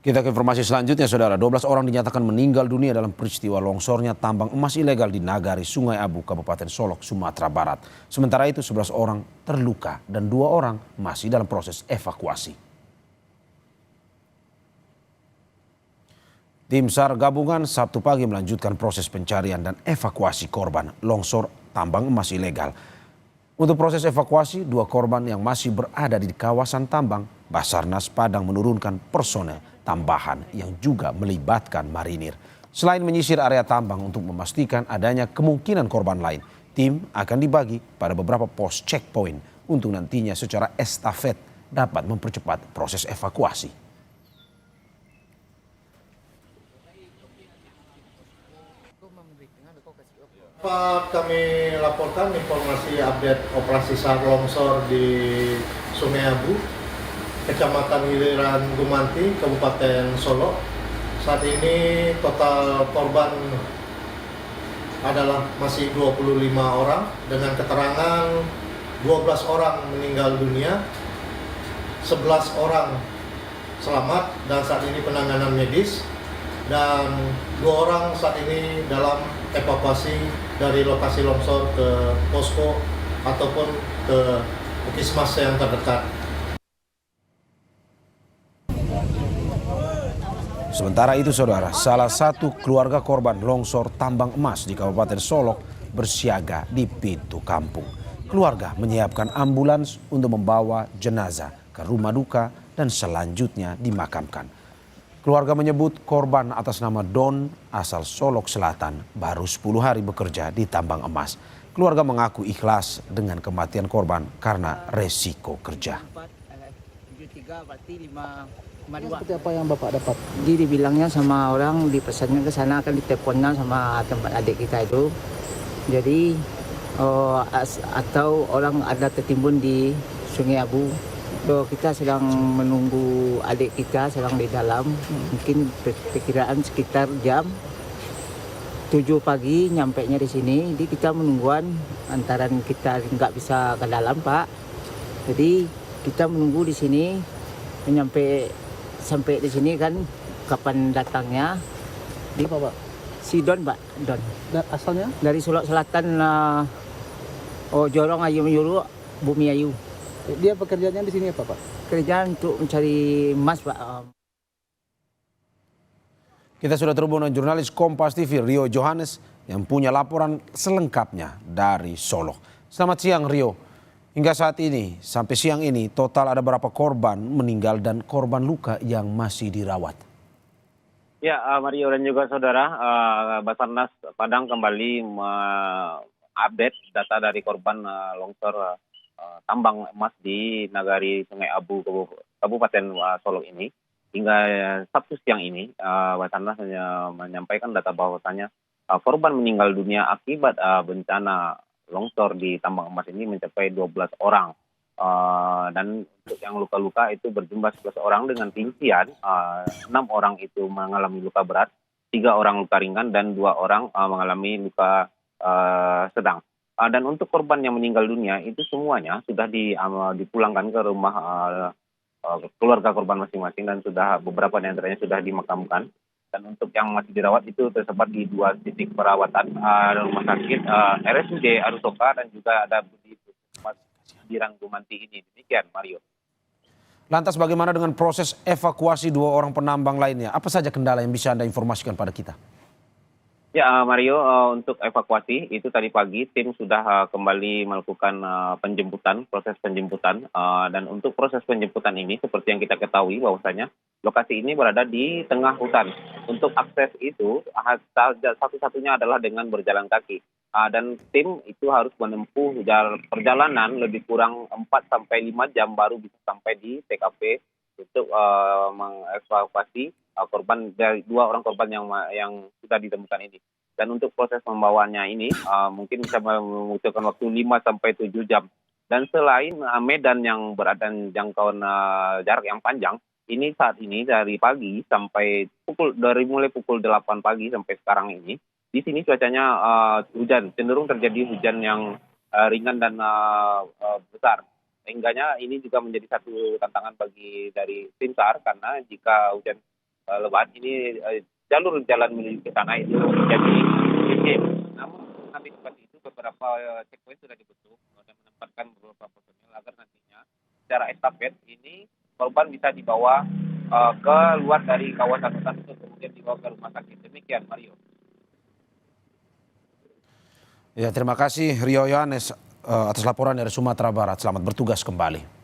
Kita ke informasi selanjutnya, Saudara. 12 orang dinyatakan meninggal dunia dalam peristiwa longsornya tambang emas ilegal di Nagari, Sungai Abu, Kabupaten Solok, Sumatera Barat. Sementara itu 11 orang terluka dan 2 orang masih dalam proses evakuasi. Tim SAR gabungan Sabtu pagi melanjutkan proses pencarian dan evakuasi korban longsor tambang emas ilegal. Untuk proses evakuasi, 2 korban yang masih berada di kawasan tambang, Basarnas Padang menurunkan personel tambahan yang juga melibatkan marinir. Selain menyisir area tambang untuk memastikan adanya kemungkinan korban lain, tim akan dibagi pada beberapa pos checkpoint untuk nantinya secara estafet dapat mempercepat proses evakuasi. Dapat kami laporkan informasi update operasi SAR longsor di Sungai Abu, Kecamatan Giliran Gumanti, Kabupaten Solok. Saat ini total korban adalah masih 25 orang dengan keterangan 12 orang meninggal dunia, 11 orang selamat dan saat ini penanganan medis, dan 2 orang saat ini dalam evakuasi dari lokasi longsor ke posko ataupun ke puskesmas yang terdekat. Sementara itu, Saudara, salah satu keluarga korban longsor tambang emas di Kabupaten Solok bersiaga di pintu kampung. Keluarga menyiapkan ambulans untuk membawa jenazah ke rumah duka dan selanjutnya dimakamkan. Keluarga menyebut korban atas nama Don asal Solok Selatan baru 10 hari bekerja di tambang emas. Keluarga mengaku ikhlas dengan kematian korban karena resiko kerja. Seperti apa yang Bapak dapat? Jadi dibilangnya sama orang, dipesannya ke sana, akan diteleponnya sama tempat adik kita itu. Jadi atau orang ada tertimbun di Sungai Abu. So, kita sedang menunggu adik kita sedang di dalam. Mungkin perkiraan sekitar jam 7 pagi nyampainya di sini. Jadi kita menungguan antaran kita nggak bisa ke dalam, Pak. Jadi kita menunggu di sini sampai di sini kan kapan datangnya. Di apa, Pak? Si Don, Pak. Don. Dan asalnya? Dari Solok Selatan, Jorong Ayu Menyuruh, Bumi Ayu. Dia pekerjaannya di sini apa, Pak? Kerjaan untuk mencari emas, Pak. Kita sudah terhubung dengan jurnalis Kompas TV Rio Johannes yang punya laporan selengkapnya dari Solok. Selamat siang, Rio. Hingga saat ini, sampai siang ini, total ada berapa korban meninggal dan korban luka yang masih dirawat? Ya, Mario dan juga saudara, Basarnas Padang kembali update data dari korban longsor tambang emas di Nagari Sungai Abu, Kabupaten Solok ini. Hingga Sabtu siang ini, Basarnas menyampaikan data bahwasannya korban meninggal dunia akibat bencana longsor di tambang emas ini mencapai 12 orang. Dan untuk yang luka-luka itu berjumlah 11 orang dengan rincian 6 orang itu mengalami luka berat, 3 orang luka ringan dan 2 orang mengalami luka sedang. Dan untuk korban yang meninggal dunia itu semuanya sudah dipulangkan ke rumah keluarga korban masing-masing dan sudah beberapa di antaranya sudah dimakamkan. Dan untuk yang masih dirawat itu tersebar di 2 titik perawatan rumah sakit RSUD Arusoka dan juga ada di Giliran Gumanti ini. Demikian, Mario. Lantas bagaimana dengan proses evakuasi 2 orang penambang lainnya? Apa saja kendala yang bisa Anda informasikan pada kita? Ya, Mario, untuk evakuasi itu tadi pagi tim sudah kembali melakukan penjemputan, proses penjemputan. Dan untuk proses penjemputan ini seperti yang kita ketahui bahwasanya lokasi ini berada di tengah hutan. Untuk akses itu satu-satunya adalah dengan berjalan kaki. Dan tim itu harus menempuh perjalanan lebih kurang 4-5 jam baru bisa sampai di TKP untuk mengevakuasi korban dari 2 orang korban yang sudah ditemukan ini. Dan untuk proses pembawaannya ini mungkin bisa membutuhkan waktu 5-7 jam. Dan selain medan yang berada jangkauan jarak yang panjang, ini saat ini dari pagi sampai mulai pukul 8 pagi sampai sekarang ini, di sini cuacanya hujan, cenderung terjadi hujan yang ringan dan besar. Sehingganya ini juga menjadi satu tantangan dari tim SAR karena jika hujan Lebat ini jalur jalan menuju ke sana itu menjadi licin. Namun antisipasi itu beberapa checkpoint sudah dibentuk dan menempatkan beberapa personil agar nantinya secara estafet ini korban bisa dibawa keluar dari kawasan hutan itu kemudian dibawa ke rumah sakit. Demikian Mario. Ya, terima kasih Rio Yohanes atas laporan dari Sumatera Barat. Selamat bertugas kembali.